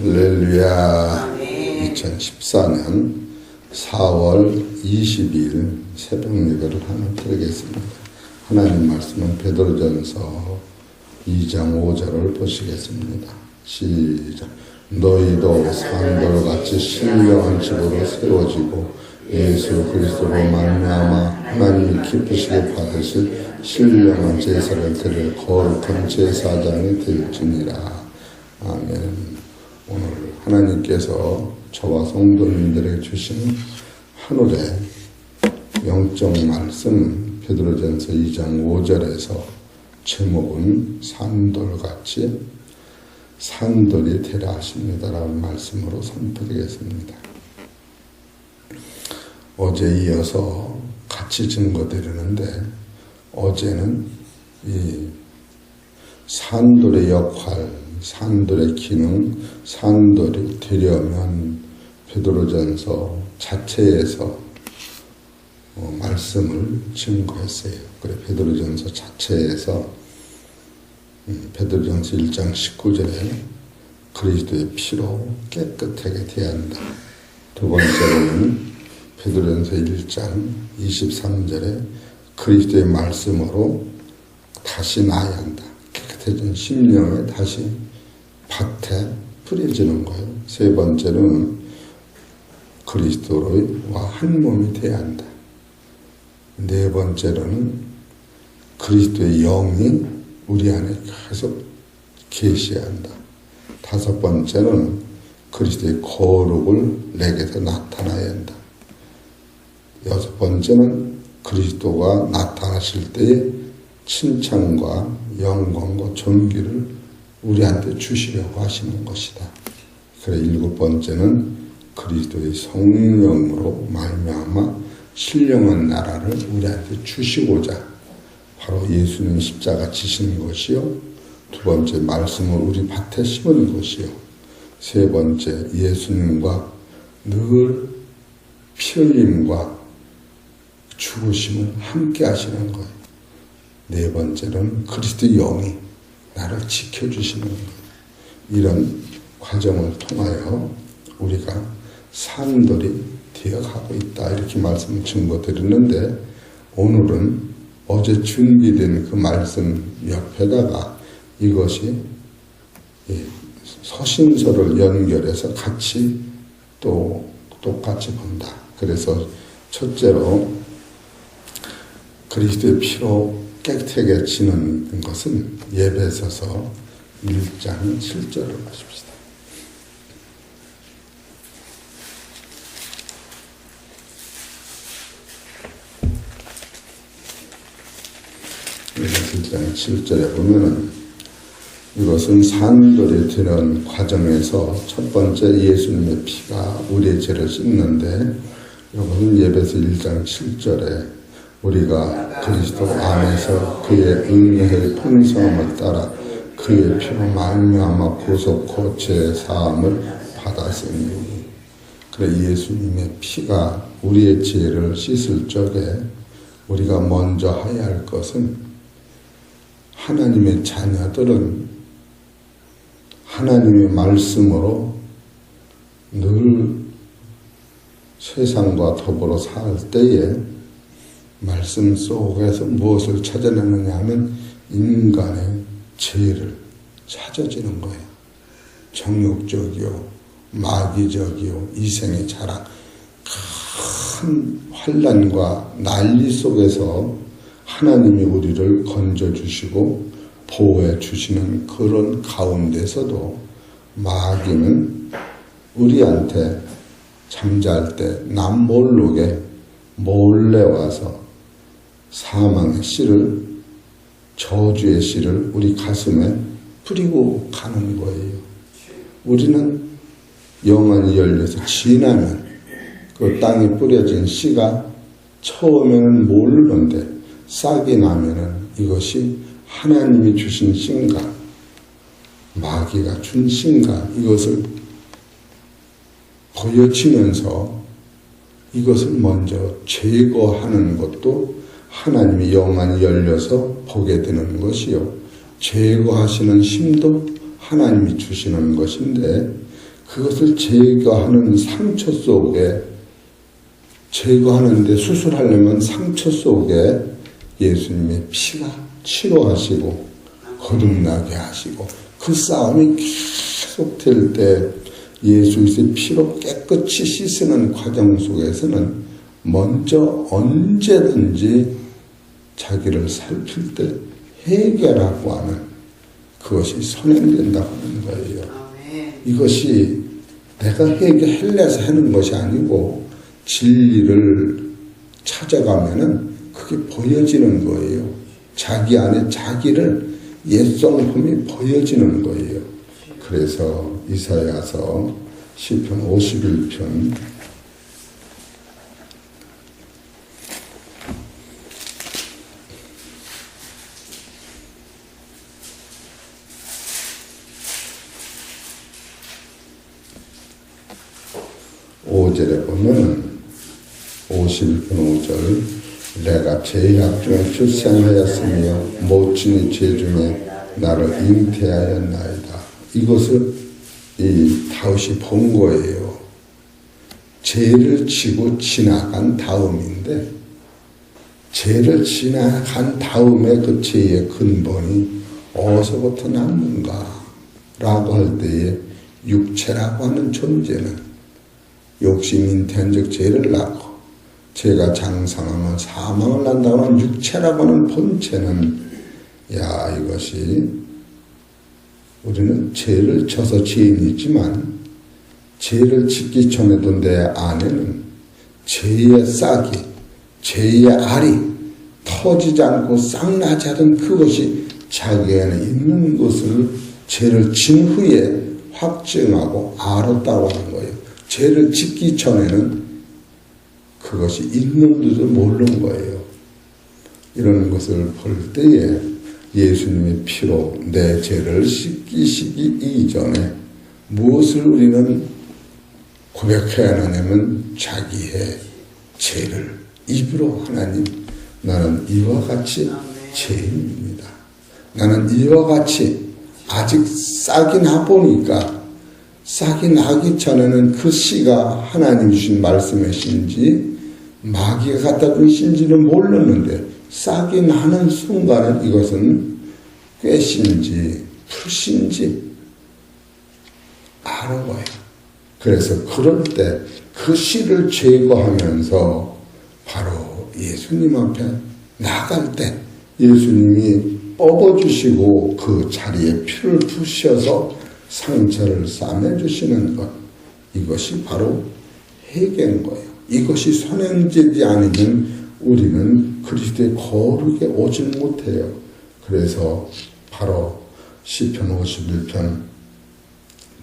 할렐루야. 2014년 4월 22일 새벽 예배를 하나 드리겠습니다. 하나님 말씀은 베드로전서 2장 5절을 보시겠습니다. 시작. 너희도 산돌같이 신령한 집으로 세워지고 예수 그리스도로 말미암아 하나님이 기쁘시게 받으실 신령한 제사를 드릴 거룩한 제사장이 될지니라. 아멘. 오늘 하나님께서 저와 성도님들에게 주신 하늘의 영적 말씀 베드로전서 2장 5절에서 제목은 산돌같이 산돌이 되라 하십니다라는 말씀으로 선포드리겠습니다. 어제 이어서 같이 증거드리는데 어제는 이 산돌의 역할, 산돌의 기능, 산돌이 되려면 베드로전서 자체에서 말씀을 증거했어요. 그래 베드로전서 자체에서 베드로전서 1장 19절에 그리스도의 피로 깨끗하게 되어야 한다. 두 번째로는 베드로전서 1장 23절에 그리스도의 말씀으로 다시 나아야 한다. 깨끗해진 심령에 다시 밭에 뿌려지는 거예요. 세 번째는 그리스도와 한 몸이 되어야 한다. 네 번째로는 그리스도의 영이 우리 안에 계속 계셔야 한다. 다섯 번째는 그리스도의 거룩을 내게서 나타나야 한다. 여섯 번째는 그리스도가 나타나실 때의 칭찬과 영광과 존귀를 우리한테 주시려고 하시는 것이다. 그래 일곱 번째는 그리스도의 성령으로 말미암아 신령한 나라를 우리한테 주시고자 바로 예수님 십자가 지신 것이요. 두 번째 말씀을 우리 밭에 심은 것이요. 세 번째 예수님과 늘 피 흘림과 죽으심을 함께 하시는 거예요. 네 번째는 그리스도의 영이 나를 지켜주시는 거예요. 이런 과정을 통하여 우리가 산돌이 되어가고 있다. 이렇게 말씀을 증거드리는데 오늘은 어제 준비된 그 말씀 옆에다가 이것이 서신서를 연결해서 같이 또 똑같이 본다. 그래서 첫째로 그리스도의 피로 깨끗하게 지는 것은 에베소서 1장 7절을 보십시다. 에베소 1장 7절에 보면은 이것은 산돌이 되는 과정에서 첫 번째 예수님의 피가 우리의 죄를 씻는데 이것은 에베소 1장 7절에 우리가 그리스도 안에서 그의 은혜의 풍성함을 따라 그의 피로 말미암아 구속고 죄 사함을 받았으니 그래 예수님의 피가 우리의 죄를 씻을 적에 우리가 먼저 해야 할 것은 하나님의 자녀들은 하나님의 말씀으로 늘 세상과 더불어 살 때에 말씀 속에서 무엇을 찾아내느냐 하면 인간의 죄를 찾아지는 거예요. 정욕적이요, 마귀적이요, 이생의 자랑, 큰 환난과 난리 속에서 하나님이 우리를 건져주시고 보호해 주시는 그런 가운데서도 마귀는 우리한테 잠잘 때 남 모르게 몰래 와서 사망의 씨를 저주의 씨를 우리 가슴에 뿌리고 가는 거예요. 우리는 영안이 열려서 지나면 그 땅에 뿌려진 씨가 처음에는 모르는데 싹이 나면은 이것이 하나님이 주신 씨인가 마귀가 준 씨인가 이것을 보여지면서 이것을 먼저 제거하는 것도 하나님의 영안이 열려서 보게 되는 것이요. 제거하시는 힘도 하나님이 주시는 것인데 그것을 제거하는 상처 속에, 제거하는데 수술하려면 상처 속에 예수님의 피가 치료하시고 거듭나게 하시고, 그 싸움이 계속 될 때 예수 그리스도의 피로 깨끗이 씻는 과정 속에서는 먼저 언제든지 자기를 살필 때 해결하고 하는 그것이 선행된다고 하는 거예요. 이것이 내가 해결해서 하는 것이 아니고 진리를 찾아가면은 그게 보여지는 거예요. 자기 안에 자기를 옛성품이 보여지는 거예요. 그래서 이사야서 시편 51편 5절에 보면은 51편 5절 내가 죄악 중에 출생하였으며 모친의 죄 중에 나를 잉태하였나이다. 이것을 이 다윗이 본 거예요. 죄를 지고 지나간 다음인데, 죄를 지나간 다음에 그 죄의 근본이 어디서부터 났는가 라고 할 때에 육체라고 하는 존재는 욕심 잉태한 즉 죄를 낳고 죄가 장성하면 사망을 난다는 육체라고 하는 본체는, 야, 이것이 우리는 죄를 져서 죄인이지만 죄를 짓기 전에도 내 안에는 죄의 싹이, 죄의 알이 터지지 않고 싹나지 않은 그것이 자기 안에 있는 것을 죄를 진 후에 확증하고 알았다고 하는 거예요. 죄를 짓기 전에는 그것이 있는지도 모르는 거예요. 이런 것을 볼 때에 예수님의 피로 내 죄를 씻기시기 이전에 무엇을 우리는 고백해야 하냐면 자기의 죄를 입으로 하나님, 나는 이와 같이 죄인입니다. 나는 이와 같이 아직 싹이 나 보니까, 싹이 나기 전에는 그 씨가 하나님 주신 말씀이신지 마귀가 갖다 준 씨인지는 몰랐는데 싹이 나는 순간에 이것은 꾀신지 풀신지 아는 거예요. 그래서 그럴 때 그 씨를 제거하면서 바로 예수님 앞에 나갈 때 예수님이 뽑아주시고 그 자리에 피를 부으셔서 상처를 싸매주시는 것, 이것이 바로 회개인 거예요. 이것이 선행되지 않으면 우리는 그리스도의 거룩에 오지 못해요. 그래서 바로 시편 51편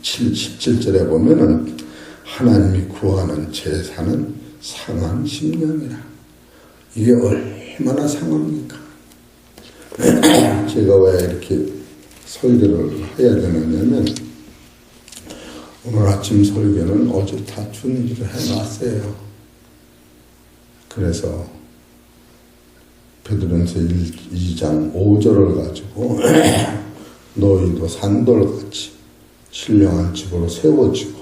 17절에 보면은 하나님이 구하는 제사는 상한 심령이라. 이게 얼마나 상합니까? 제가 왜 이렇게 설교를 해야 되느냐면, 오늘 아침 설교는 어제 다 준비를 해놨어요. 그래서 베드로전서 2장 5절을 가지고 너희도 산돌같이 신령한 집으로 세워지고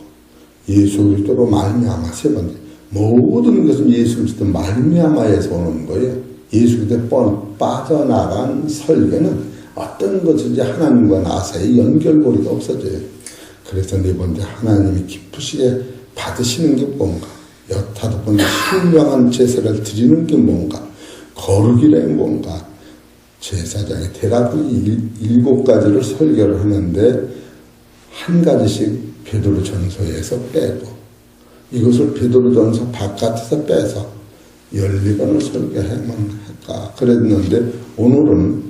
예수 그리스도로 말미암아 세웠는데, 모든 것은 예수 그리스도 말미암아에서 오는 거예요. 예수 그리스도 빠져나간 설교는 어떤 것인지 하나님과 나 사이에 연결고리가 없어져요. 그래서 네 번째 하나님이 기쁘시게 받으시는 게 뭔가, 여타도 보니 신령한 제사를 드리는 게 뭔가, 거룩이란 뭔가, 제사장의 대답을 7가지를 설교를 하는데 한 가지씩 베드로전서에서 빼고 이것을 베드로전서 바깥에서 빼서 12번을 설교해만 할까 그랬는데, 오늘은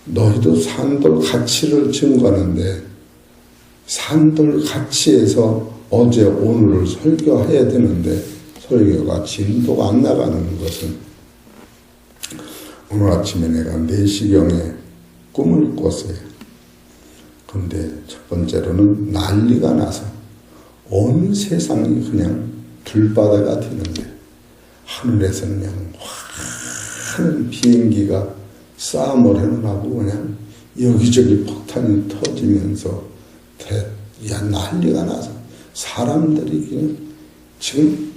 너희도 산돌 가치를 증거하는데 산돌 가치에서 어제 오늘을 설교해야 되는데 설교가 진도가 안 나가는 것은, 오늘 아침에 내가 4시경에 꿈을 꿨어요. 근데 첫 번째로는 난리가 나서 온 세상이 그냥 불바다가 되는데 하늘에서는 그냥 환한 비행기가 싸움을 해놓고 그냥 여기저기 폭탄이 터지면서 야, 난리가 나서 사람들이 그냥 지금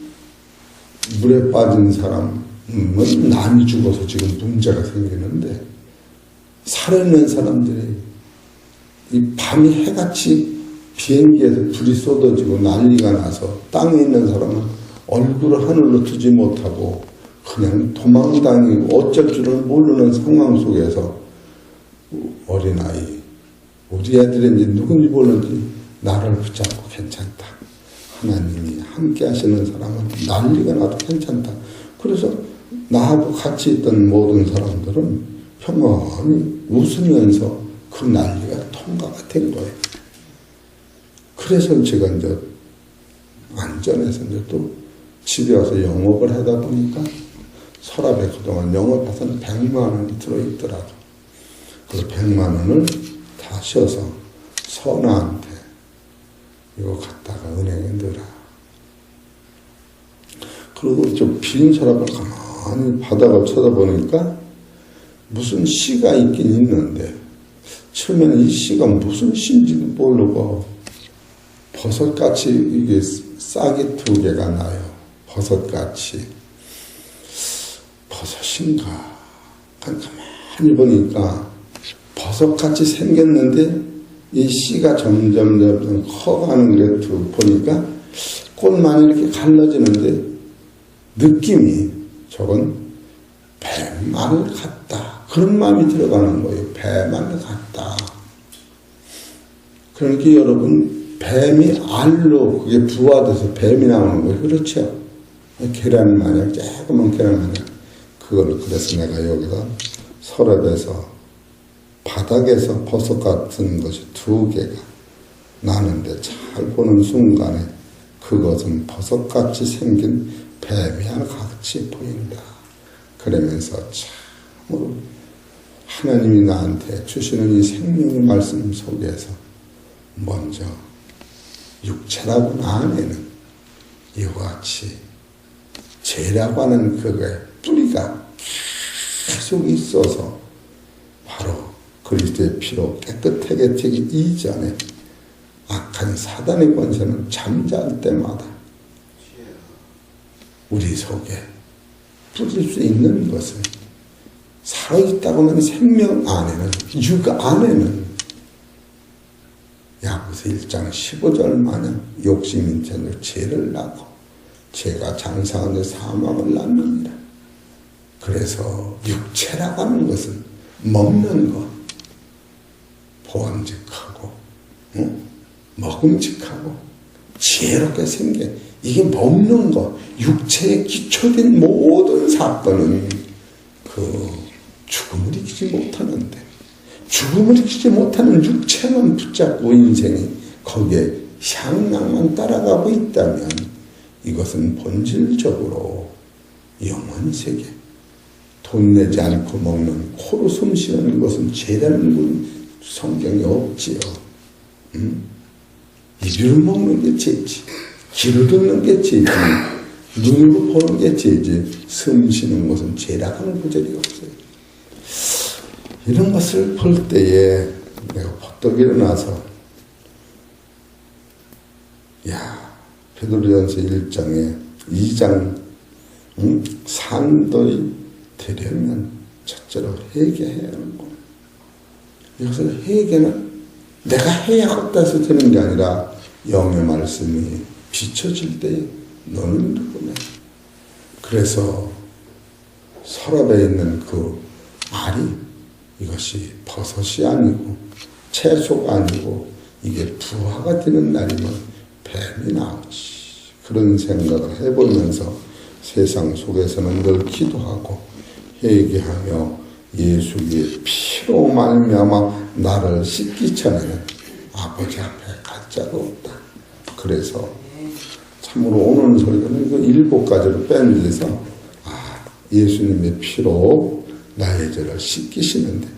물에 빠진 사람은 남이 죽어서 지금 문제가 생기는데 살아있는 사람들이 이 밤이 해같이 비행기에서 불이 쏟아지고 난리가 나서 땅에 있는 사람은 얼굴을 하늘로 두지 못하고 그냥 도망다니고 어쩔 줄은 모르는 상황 속에서 어린아이, 우리 애들인지 누군지 모르는지 나를 붙잡고 괜찮다. 하나님이 함께 하시는 사람은 난리가 나도 괜찮다. 그래서 나하고 같이 있던 모든 사람들은 평안히 웃으면서 그 난리가 통과가 된 거예요. 그래서 제가 이제 안전해서 이제 또 집에 와서 영업을 하다 보니까 서랍에 그동안 영업해서는 100만 원이 들어있더라고. 그래서 100만 원을 다 셔서 선아한테 이거 갖다가 은행에 넣어라. 그리고 좀 빈 서랍을 가만히 바닥을 쳐다보니까 무슨 씨가 있긴 있는데 처음에는 이 씨가 무슨 씨인지도 모르고 버섯같이 이게 싹이 2개가 나요. 버섯같이. 버섯인가? 가만히 보니까 버섯같이 생겼는데 이 씨가 점점 커가는 게 보니까 꽃만 이렇게 갈라지는데 느낌이 저건 배말 같다. 그런 마음이 들어가는 거예요. 배말 같다. 그러니까 여러분 뱀이 알로 그게 부화돼서 뱀이 나오는 거예요. 그렇죠? 계란 마냥 조그만 계란 마냥 그걸 그래서 내가 여기다 서랍에서 바닥에서 버섯 같은 것이 2개가 나는데 잘 보는 순간에 그것은 버섯같이 생긴 뱀이와 같이 보인다. 그러면서 참으로 하나님이 나한테 주시는 이 생명의 말씀 속에서 먼저 육체라고 안에는 이와 같이 죄라고 하는 그거의 뿌리가 계속 있어서 바로 그리스도의 피로 깨끗하게 되기 이전에 악한 사단의 권세는 잠잘 때마다 우리 속에 뿌릴 수 있는 것은 살아있다고 하는 생명 안에는 육 안에는 야고보서 1장 15절 마냥 욕심인 채로 죄를 낳고 죄가 장사하는 사망을 낳느니라. 그래서 육체라고 하는 것은 먹는 것, 보암직하고 먹음직하고 지혜롭게 생긴 이게 먹는 것, 육체에 기초된 모든 사건은 그 죽음을 이기지 못하는데 죽음을 이기지 못하는 육체만 붙잡고 인생이 거기에 향락만 따라가고 있다면 이것은 본질적으로 영원 세계 돈 내지 않고 먹는 코로 숨 쉬는 것은 죄라는 성경이 없지요. 입으로 먹는 게 죄지. 귀로 듣는 게 죄지. 눈으로 보는 게 죄지. 숨 쉬는 것은 죄라고 하는 구절이 없어요. 이런 것을 볼 때에 내가 벌떡 일어나서 베드로전서 1장에 2장 산도에 되려면 첫째로 회개해야 하는 거. 이것을 회개는 내가 해야겠다 해서 되는 게 아니라 영의 말씀이 비춰질 때에 너는 누구냐. 그래서 서랍에 있는 그 알이 이것이 버섯이 아니고 채소가 아니고 이게 부화가 되는 날이면 뱀이 나오지. 그런 생각을 해보면서 세상 속에서는 늘 기도하고 회개하며 예수의 피로 말미암아 나를 씻기 전에는 아버지 앞에 갈 자가 없다. 그래서 참으로 오는 소리는 그 7가지로 빼내서 예수님의 피로 나의 죄를 씻기시는데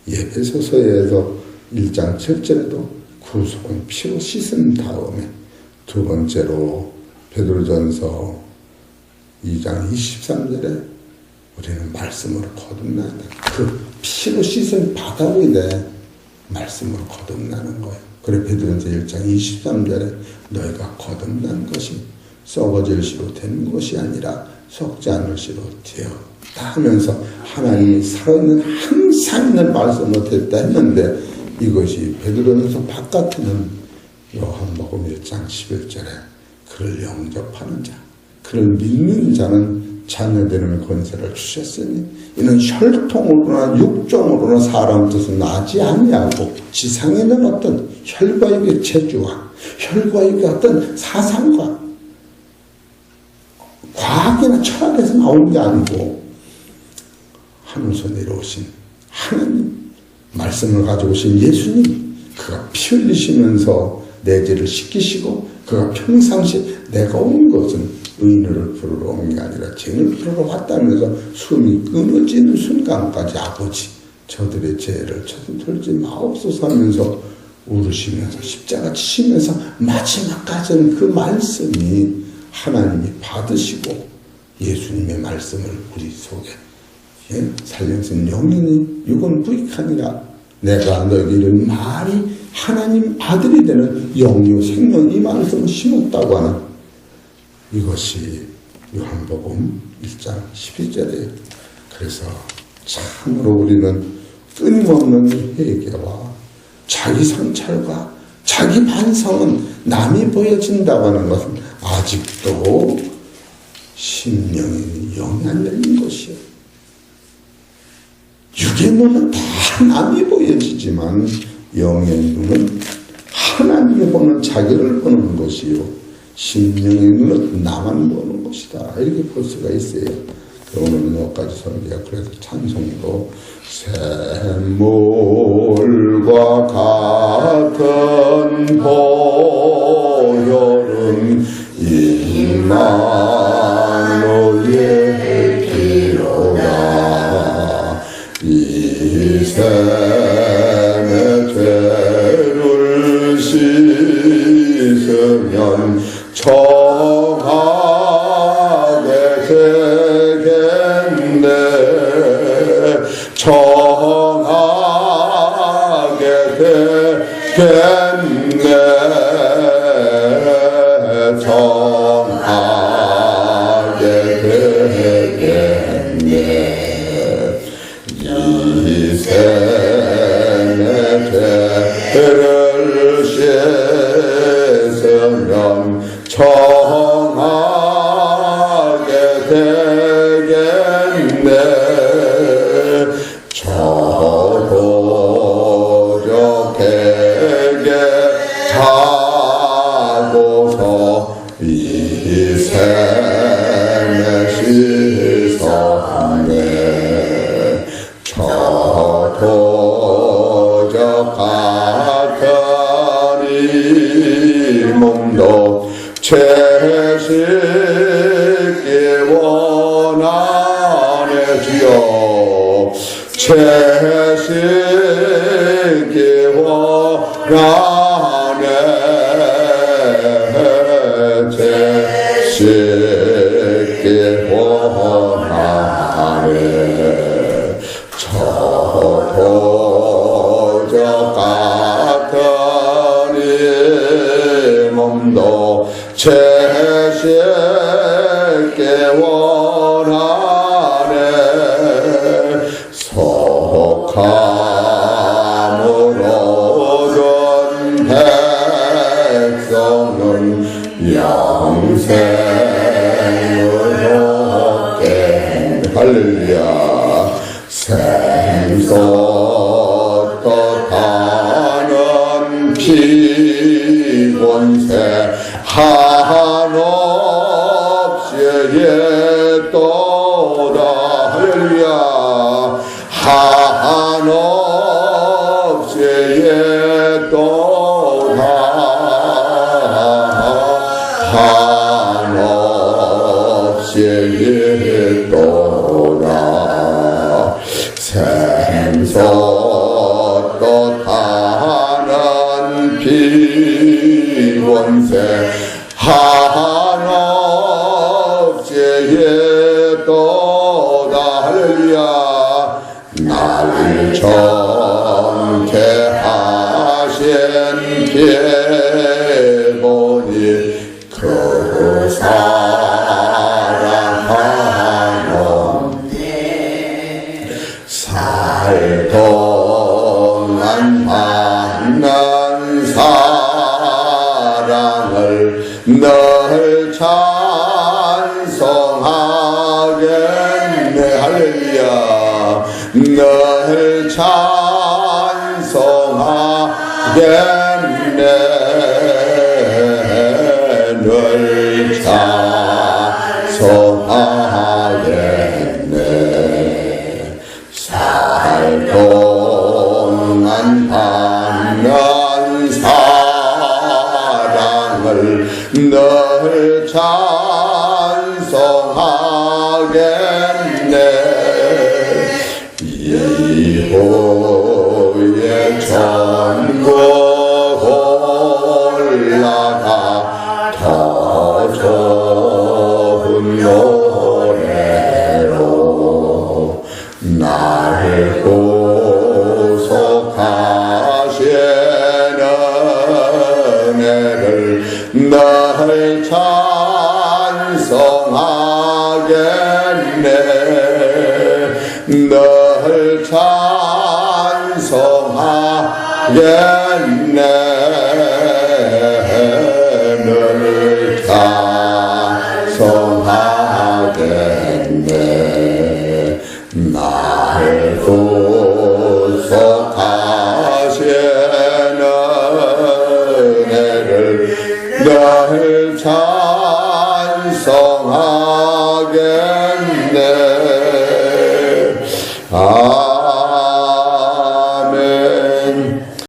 에베소서에서 1장 7절에도 구속은 피로 씻은 다음에 두 번째로 베드로전서 2장 23절에 우리는 말씀으로 거듭나야 돼. 그 피로 씻은 바닥 위에 말씀으로 거듭나는 거예요. 그래 베드로전서 1장 23절에 너희가 거듭난 것이 썩어질 시로 된 것이 아니라 썩지 않을 시로 되었다 하면서 하나님이 살아있는 항상 있는 말씀으로 됐다 했는데 이것이 베드로전서 바깥에는 요한복음 1장 11절에 그를 영접하는 자 그를 믿는 자는 자녀되는 권세를 주셨으니 이는 혈통으로나 육종으로나 사람 뜻은 나지 아니하고 지상에 있는 어떤 혈과육의 체주와 혈과육의 어떤 사상과 과학이나 철학에서 나오는 게 아니고 하늘에서 내려오신 하나님 말씀을 가지고 오신 예수님 그가 피 흘리시면서 내 죄를 씻기시고 그가 평상시 내가 온 것은 의인을 부르러 온 게 아니라 죄인을 부르러 왔다면서 숨이 끊어지는 순간까지 아버지 저들의 죄를 저들지 마옵소서 하면서 울으시면서 십자가 치시면서 마지막까지는 그 말씀이 하나님이 받으시고 예수님의 말씀을 우리 속에 살면서 영인이 육은 부익하니라 내가 너에게 이런 말이 하나님 아들이 되는 영유 생명 이 말씀을 심었다고 하는 이것이 요한복음 1장 12절이에요. 그래서 참으로 우리는 끊임없는 회개와 자기 성찰과 자기 반성은 남이 보여진다고 하는 것은 아직도 심령이 영이 안 열린 것이요. 육의 눈은 다 남이 보여지지만 영의 눈은 하나님이 보는 자기를 보는 것이요. 심령의 눈은 나만 보는 것이다. 이렇게 볼 수가 있어요. 오늘은 여기까지 설교가 그래서 찬송으로 샘물과 같은 보혈은 임마누엘 피로다 이 샘의 죄를 씻으면 정하게 되겠네 정하게 되겠네 정하게 되겠네 이 샘의 죄를 씻으면 정하게 되겠네 저도 저에게 자고서 이 샘에 씻었네 저도 저 같은 이 몸도 채식기 원하네 주여 채식기 원하네 채식기 원하네 저도 저 같은 이 몸도 채식기 원하네 속함을 얻은 백성은 영생을 얻게 할렐루야 샘솟듯하는 피곤새 한없이 옛도다 할렐루야 한없이 옛도다 한없이 옛도다 샘솟듯하는 피곤새 한없이 옛도다 할렐루야 나를 정케 하신 피 널 찬송하겠네. 할렐루야. 널 찬송하겠네. 널 찬송하겠네. 살 동안 받는 사랑을 널 찬송하겠네. 이후에 천국 올라가 더 좋은 노래로 나를 구속하시는 은혜를 널 찬송하겠네. 널 찬송하겠네.